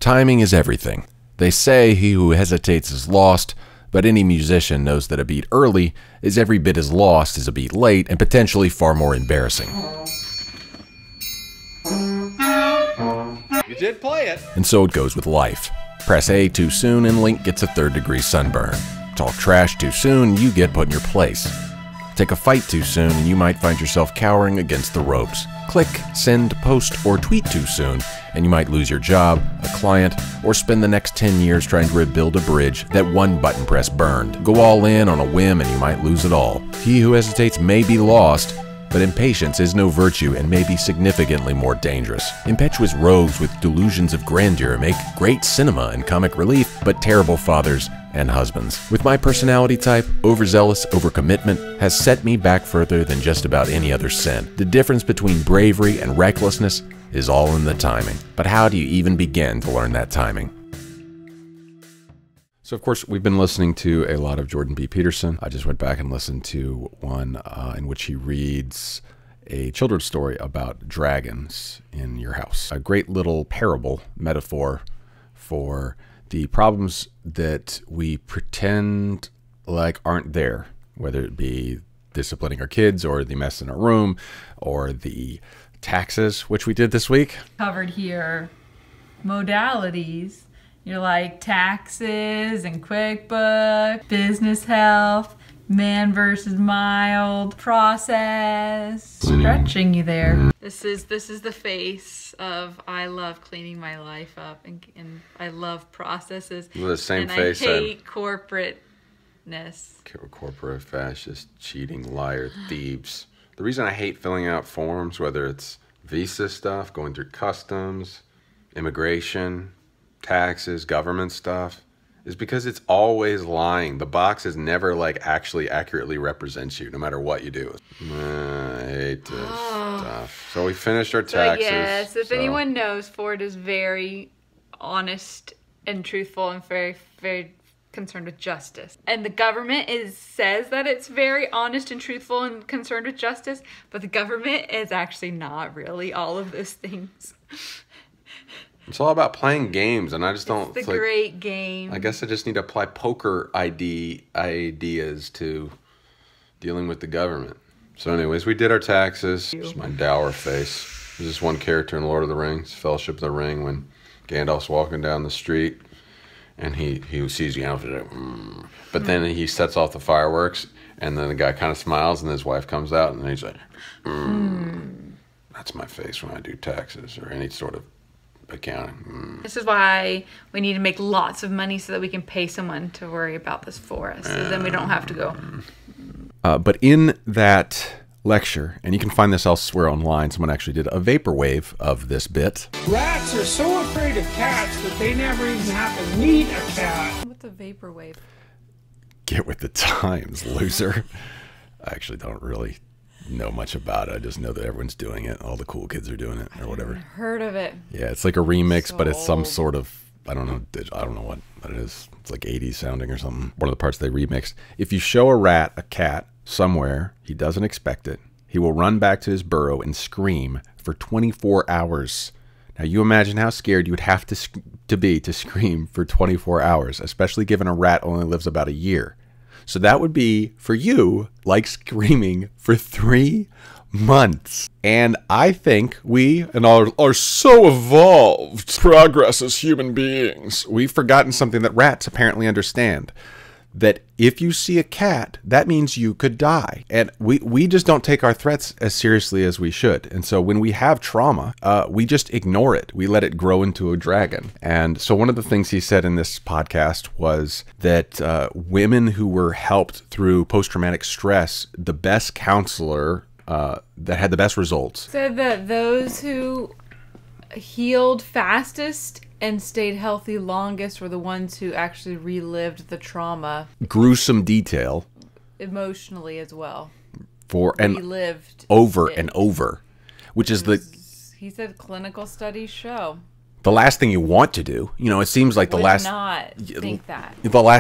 Timing is everything. They say he who hesitates is lost, but any musician knows that a beat early is every bit as lost as a beat late and potentially far more embarrassing. You did play it. And so it goes with life. Press A too soon and Link gets a third-degree sunburn. Talk trash too soon, you get put in your place. Take a fight too soon and you might find yourself cowering against the ropes. Click, send, post, or tweet too soon and you might lose your job, a client, or spend the next 10 years trying to rebuild a bridge that one button press burned. Go all in on a whim and you might lose it all. He who hesitates may be lost, but impatience is no virtue and may be significantly more dangerous. Impetuous rogues with delusions of grandeur make great cinema and comic relief, but terrible fathers and husbands. With my personality type, overzealous overcommitment has set me back further than just about any other sin. The difference between bravery and recklessness is all in the timing. But how do you even begin to learn that timing? So, of course, we've been listening to a lot of Jordan B. Peterson. I just went back and listened to one in which he reads a children's story about dragons in your house. A great little parable, metaphor for the problems that we pretend like aren't there, whether it be disciplining our kids or the mess in our room or the taxes, which we did this week. Covered here modalities. You're like taxes and QuickBooks, business health, man versus mild, process, stretching you there. This is the face of I love cleaning my life up and I love processes. The same and face. I hate corporateness. Corporate, fascist, cheating, liar, thieves. The reason I hate filling out forms, whether it's visa stuff, going through customs, immigration, taxes, government stuff, is because it's always lying. The boxes never like actually accurately represents you, no matter what you do. I hate this stuff. So we finished our taxes. Yes, if anyone knows, Ford is very honest and truthful and very, very concerned with justice. And the government says that it's very honest and truthful and concerned with justice, but the government is actually not really all of those things. It's all about playing games, and I just don't. It's a great game. I guess I just need to apply poker ideas to dealing with the government. So, anyways, we did our taxes. This is my dour face. There's this one character in Lord of the Rings, Fellowship of the Ring, when Gandalf's walking down the street, and he sees Gandalf, but then he sets off the fireworks, and then the guy kind of smiles, and his wife comes out, and then he's like, That's my face when I do taxes or any sort of accounting. This is why we need to make lots of money so that we can pay someone to worry about this for us. So then we don't have to go. But in that lecture, and you can find this elsewhere online, someone actually did a vaporwave of this bit. Rats are so afraid of cats that they never even have to meet a cat. What's a vaporwave? Get with the times, loser. I actually don't really know much about it. I just know that everyone's doing it. All the cool kids are doing it or whatever. I've heard of it. Yeah, it's like a remix, So but it's some old. sort of, I don't know what it is. It's like 80s sounding or something. One of the parts they remixed. If you show a rat a cat somewhere, he doesn't expect it. He will run back to his burrow and scream for 24 hours. Now you imagine how scared you would have to be to scream for 24 hours, especially given a rat only lives about a year. So that would be, for you, like screaming for 3 months. And I think we and are so evolved, progress as human beings. We've forgotten something that rats apparently understand. That if you see a cat, that means you could die. And we just don't take our threats as seriously as we should. And so when we have trauma, we just ignore it. We let it grow into a dragon. And so one of the things he said in this podcast was that women who were helped through post-traumatic stress, the best counselor that had the best results. Said that those who healed fastest and stayed healthy longest were the ones who actually relived the trauma. Gruesome detail. Emotionally as well. Relived over and over. Which is he said clinical studies show. The last thing you want to do. You know, it seems like the last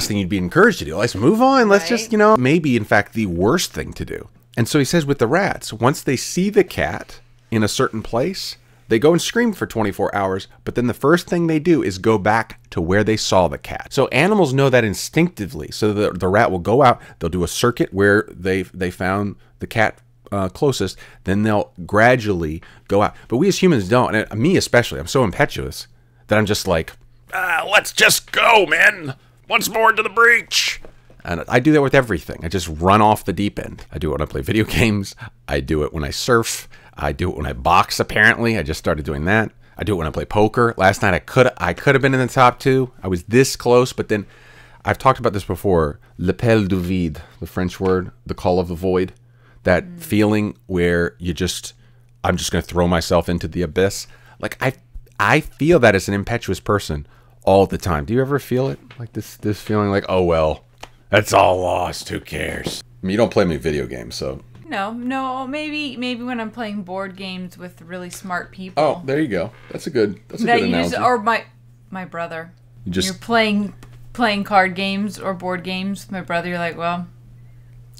thing you'd be encouraged to do. Let's move on. Let's just, maybe in fact the worst thing to do. And so he says with the rats, once they see the cat in a certain place, They go and scream for 24 hours, but then the first thing they do is go back to where they saw the cat. So animals know that instinctively. So the rat will go out, they'll do a circuit where they found the cat closest, then they'll gradually go out. But we as humans don't, and me especially, I'm so impetuous that I'm just like, let's just go, man. Once more into the breach. And I do that with everything. I just run off the deep end. I do it when I play video games. I do it when I surf. I do it when I box, apparently. I just started doing that. I do it when I play poker. Last night I could have been in the top 2. I was this close, but then I've talked about this before. L'appel du vide, the French word, the call of the void. That feeling where I'm just going to throw myself into the abyss. Like I feel that as an impetuous person all the time. Do you ever feel it? Like this feeling like, oh well, that's all lost. Who cares? I mean, you don't play me video games, so. No, maybe when I'm playing board games with really smart people. Oh, there you go. That's a good analogy. Or my brother. You're playing card games or board games with my brother. You're like, well,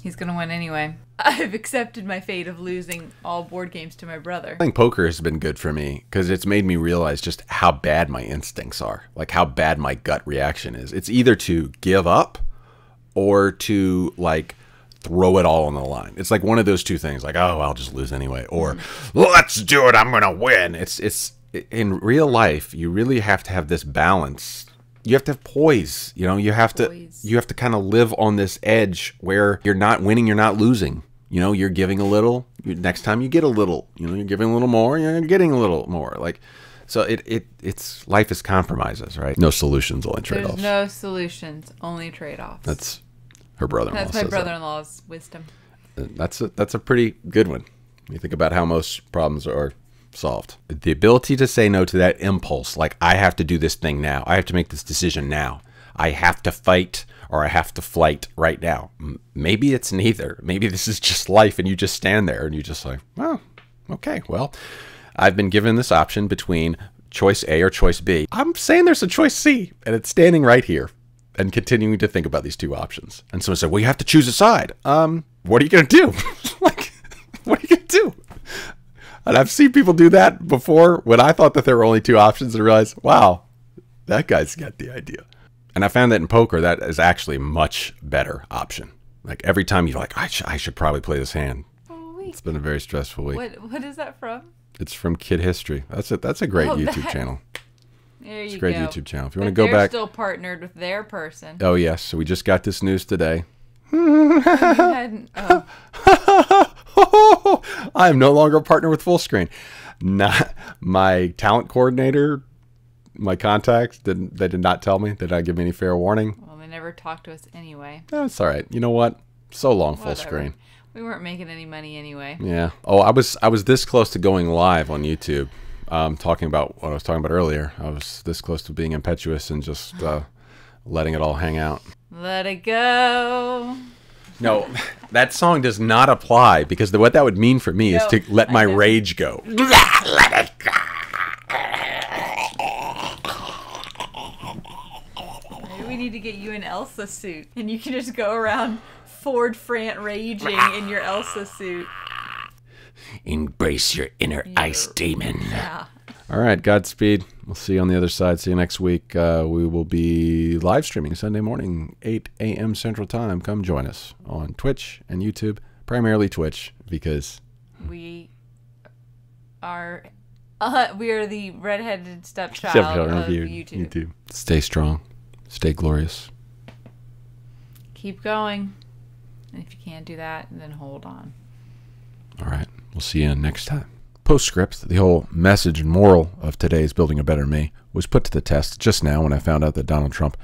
he's gonna win anyway. I've accepted my fate of losing all board games to my brother. I think poker has been good for me because it's made me realize just how bad my instincts are, like how bad my gut reaction is. It's either to give up or to like throw it all on the line. It's like one of those two things, like, oh, I'll just lose anyway, or let's do it, I'm gonna win. It's in real life, you really have to have this balance. You have to have poise. You know, you have to kind of live on this edge where you're not winning, you're not losing. You know, you're giving a little. Next time you get a little. You know, you're giving a little more, you're getting a little more. Like, so it's life is compromises, right? No solutions, only trade-offs. There's no solutions, only trade-offs. That's her brother-in-law. That's my brother-in-law's wisdom. That's a pretty good one. You think about how most problems are solved. The ability to say no to that impulse, like I have to do this thing now. I have to make this decision now. I have to fight or I have to flight right now. Maybe it's neither. Maybe this is just life and you just stand there and you just like, oh, okay, well, I've been given this option between choice A or choice B. I'm saying there's a choice C and it's standing right here and continuing to think about these two options. And someone said, well, you have to choose a side. What are you going to do? Like, what are you going to do? And I've seen people do that before when I thought that there were only two options and realized, wow, that guy's got the idea. And I found that in poker, that is actually a much better option. Like every time you're like, I should probably play this hand. Oh, it's been a very stressful week. What is that from? It's from Kid History. That's a great YouTube channel. There you go. It's a great YouTube channel. If you want to go back. They're still partnered with their person. Oh, yes. So we just got this news today. I am no longer a partner with Fullscreen. Not my talent coordinator, my contact, they did not tell me. They did not give me any fair warning. Well, they never talked to us anyway. That's all right. You know what? So long, Whatever. Fullscreen. We weren't making any money anyway. Yeah. Oh, I was this close to going live on YouTube, talking about what I was talking about earlier. I was this close to being impetuous and just letting it all hang out. Let it go. No, that song does not apply because what that would mean for me is to let my rage go. Let it go. Maybe we need to get you an Elsa suit and you can just go around Ford Frant raging in your Elsa suit. Embrace your inner ice demon. Yeah. All right, Godspeed. We'll see you on the other side. See you next week. We will be live streaming Sunday morning, 8 a.m. Central Time. Come join us on Twitch and YouTube, primarily Twitch, because we are the redheaded stepchild of YouTube. Stay strong. Stay glorious. Keep going. And if you can't do that, then hold on. All right. We'll see you next time. Postscript, the whole message and moral of today's Building a Better Me, was put to the test just now when I found out that Donald Trump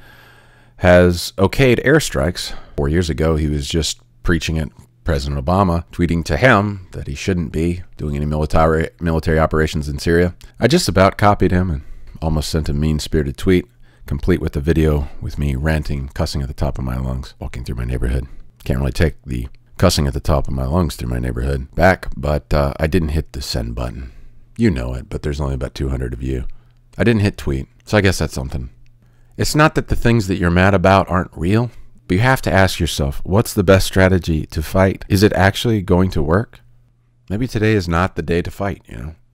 has okayed airstrikes. 4 years ago, he was just preaching at President Obama, tweeting to him that he shouldn't be doing any military operations in Syria. I just about copied him and almost sent a mean-spirited tweet, complete with a video with me ranting, cussing at the top of my lungs, walking through my neighborhood. Can't really take the cussing at the top of my lungs through my neighborhood back, but I didn't hit the send button. You know it, but there's only about 200 of you. I didn't hit tweet, so I guess that's something. It's not that the things that you're mad about aren't real, but you have to ask yourself, what's the best strategy to fight? Is it actually going to work? Maybe today is not the day to fight, you know?